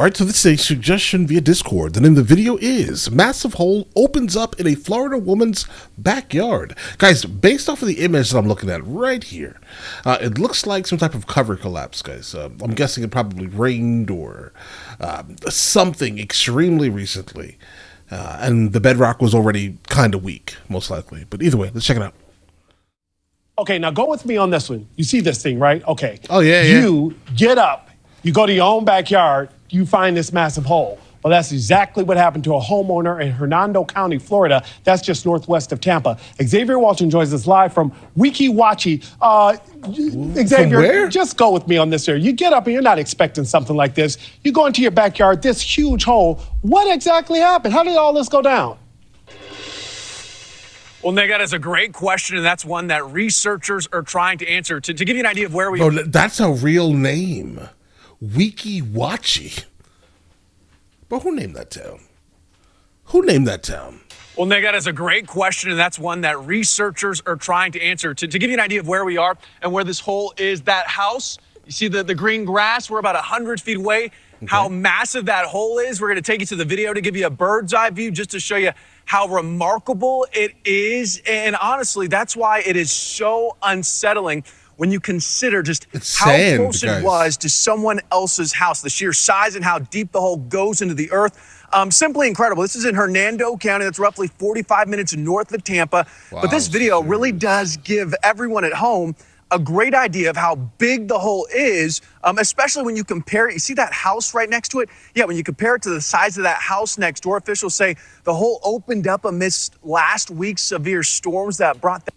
Alright, so this is suggestion via Discord. The name of the video is Massive Hole Opens Up in a Florida Woman's Backyard. Guys, based off of the image that I'm looking at right here, it looks like some type of cover collapse, guys. I'm guessing it probably rained or something extremely recently. And the bedrock was already kind of weak, most likely. But either way, let's check it out. Okay, now go with me on this one. You see this thing, right? Okay. Oh, yeah, You get up, you go to your own backyard, you find this massive hole. Well, that's exactly what happened to a homeowner in Hernando County, Florida. That's just northwest of Tampa. Xavier Walton joins us live from Weeki Wachee. Xavier, where? just go with me on this here. You get up and you're not expecting something like this. You go into your backyard, this huge hole. What exactly happened? How did all this go down? Well, Nick, that is a great question, and that's one that researchers are trying to answer. To give you an idea of where we are. Bro, that's a real name. Weeki Wachee. But who named that town? Who named that town? Well, Nick, that is a great question, and that's one that researchers are trying to answer. To give you an idea of where we are and where this hole is, that house, you see the green grass, we're about 100 feet away. Okay. How massive that hole is. We're going to take you to the video to give you a bird's eye view just to show you how remarkable it is. And honestly, that's why it is so unsettling when you consider just how close it was to someone else's house, the sheer size and how deep the hole goes into the earth. Simply incredible. This is in Hernando County. That's roughly 45 minutes north of Tampa. Wow, but this video really does give everyone at home a great idea of how big the hole is, especially when you compare it. You see that house right next to it? Yeah, when you compare it to the size of that house next door, officials say the hole opened up amidst last week's severe storms that brought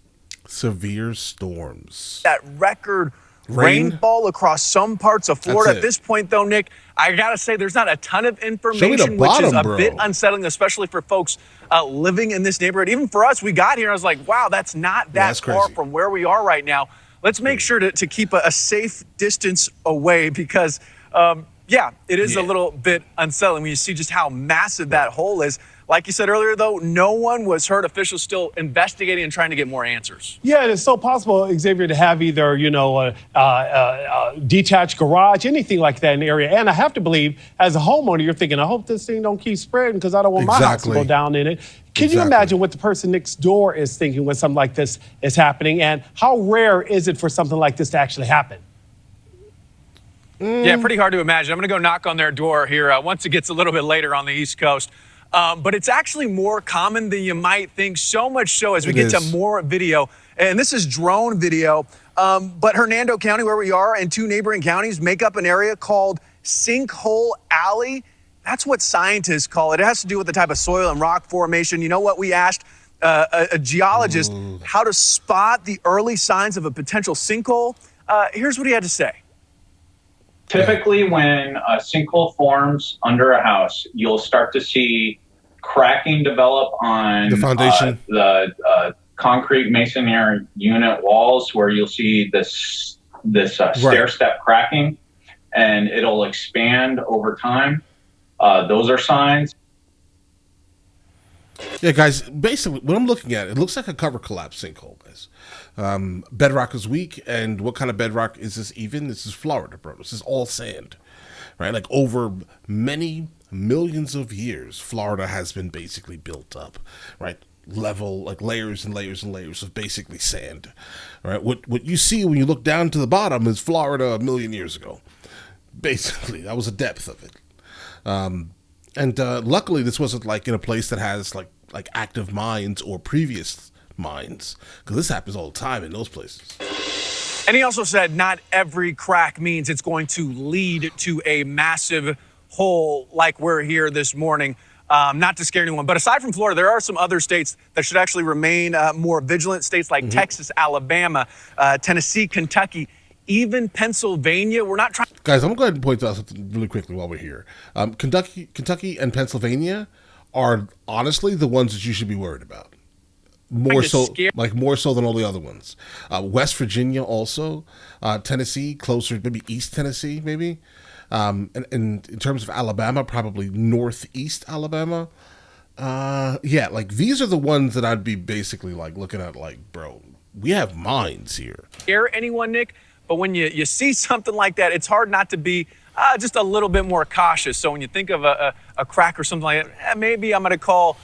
severe storms. That record rainfall across some parts of Florida. At this point, though, Nick, I got to say there's not a ton of information, which is a bit unsettling, especially for folks living in this neighborhood. Even for us, we got here, I was like, wow, that's not that far from where we are right now. Let's make sure to keep a safe distance away because, yeah, it is a little bit unsettling when you see just how massive that hole is. Like you said earlier, though, no one was hurt. Officials still investigating and trying to get more answers. Yeah, and it's so possible, Xavier, to have either, you know, a detached garage, anything like that in the area. And I have to believe, as a homeowner, you're thinking, I hope this thing don't keep spreading because I don't want my house to go down in it. Can you imagine what the person next door is thinking when something like this is happening? And how rare is it for something like this to actually happen? Yeah, pretty hard to imagine. I'm going to go knock on their door here once it gets a little bit later on the East Coast. But it's actually more common than you might think, so much so as we get to more video. And this is drone video. But Hernando County, where we are, and two neighboring counties make up an area called Sinkhole Alley. That's what scientists call it. It has to do with the type of soil and rock formation. You know what? We asked a geologist how to spot the early signs of a potential sinkhole. Here's what he had to say. Typically, when a sinkhole forms under a house, you'll start to see cracking develop on the foundation, the concrete masonry unit walls, where you'll see this stair step cracking, and it'll expand over time. Those are signs. Yeah, guys, basically what I'm looking at, it looks like a cover collapse sinkhole, guys. Bedrock is weak, and what kind of bedrock is this even? This is Florida, bro. This is all sand, right? Like over many millions of years, Florida has been basically built up, right? Level, like layers and layers and layers of basically sand, right? What you see when you look down to the bottom is Florida a million years ago. Basically, that was the depth of it. And luckily, this wasn't like in a place that has like active mines or previous mines, because this happens all the time in those places. And he also said not every crack means it's going to lead to a massive hole like we're here this morning. Not to scare anyone, but aside from Florida, there are some other states that should actually remain more vigilant. States like Texas, Alabama, Tennessee, Kentucky, even Pennsylvania. We're not trying. Guys, I'm going to point out something really quickly while we're here. Kentucky and Pennsylvania are honestly the ones that you should be worried about. More so than all the other ones. West Virginia also, Tennessee, closer, maybe East Tennessee, maybe. And in terms of Alabama, probably Northeast Alabama. Yeah, like these are the ones that I'd be basically like looking at like, bro, we have mines here. Scare anyone, Nick, but when you see something like that, it's hard not to be just a little bit more cautious. So when you think of a crack or something like that, maybe I'm going to call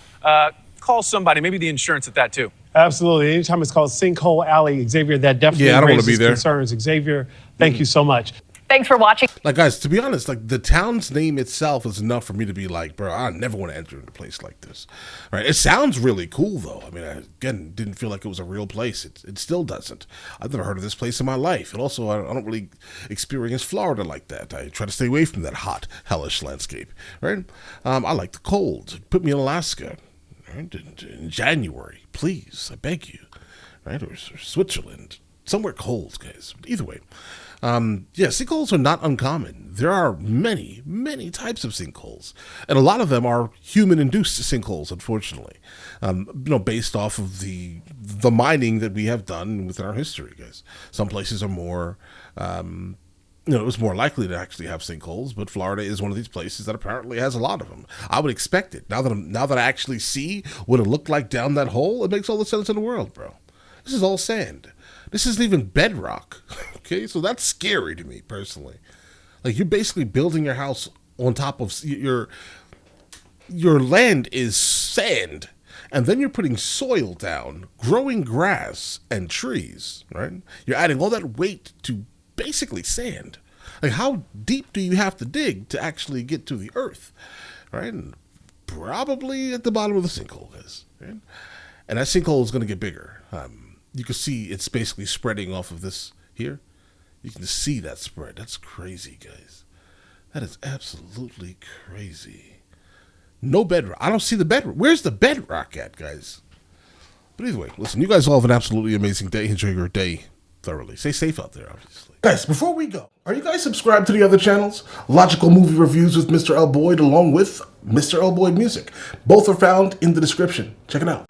somebody, maybe the insurance at that too. Absolutely. Anytime it's called Sinkhole Alley, Xavier, that definitely I don't want to raises be there. concerns. Xavier, thank you so much. Thanks for watching. Like, guys, to be honest, like, the town's name itself is enough for me to be like, bro, I never want to enter a place like this. Right? It sounds really cool, though. I mean, I, again, didn't feel like it was a real place. It still doesn't. I've never heard of this place in my life. And also, I don't really experience Florida like that. I try to stay away from that hot, hellish landscape. Right? I like the cold. Put me in Alaska. Right? In January, please. I beg you. Right? Or Switzerland. Somewhere cold, guys. But either way. Sinkholes are not uncommon. There are many, many types of sinkholes, and a lot of them are human-induced sinkholes, unfortunately. Based off of the mining that we have done within our history, guys. Some places are more, it was more likely to actually have sinkholes, but Florida is one of these places that apparently has a lot of them. I would expect it. Now that I actually see what it looked like down that hole, it makes all the sense in the world, bro. This is all sand. This isn't even bedrock, okay? So that's scary to me, personally. Like, you're basically building your house on top of your land is sand, and then you're putting soil down, growing grass and trees, right? You're adding all that weight to basically sand. Like, how deep do you have to dig to actually get to the earth, right? And probably at the bottom of the sinkhole, guys, right? And that sinkhole is going to get bigger. You can see it's basically spreading off of this here. You can see that spread. That's crazy, guys. That is absolutely crazy. No bedrock. I don't see the bedrock. Where's the bedrock at, guys? But either way, listen, you guys all have an absolutely amazing day. Enjoy your day thoroughly. Stay safe out there, obviously. Guys, before we go, are you guys subscribed to the other channels? Logical Movie Reviews with Mr. L. Boyd, along with Mr. L. Boyd Music. Both are found in the description. Check it out.